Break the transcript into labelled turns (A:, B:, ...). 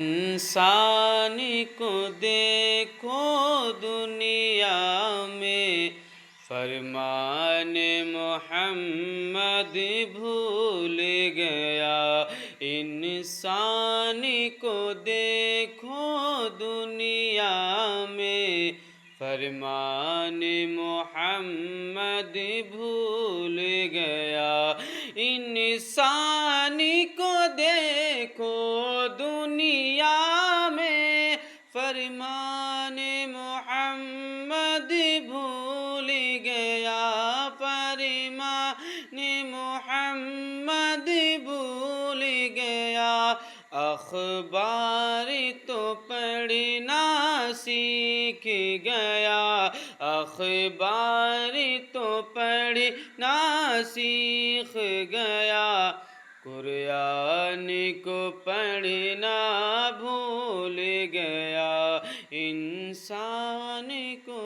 A: इंसान को देखो दुनिया में, फरमान मोहम्मद भूल गया। इंसान को देखो दुनिया में, फरमान मोहम्मद भूल गया। इंसान को देखो दुनिया में, फरमान मोहम्मद भूल गया। फरमान मोहम्मद भूल गया। अखबार तो पढ़ना सीख गया। अखबार तो पढ़ना सीख गया। कुरान को पढ़ना भूल गया। इंसान को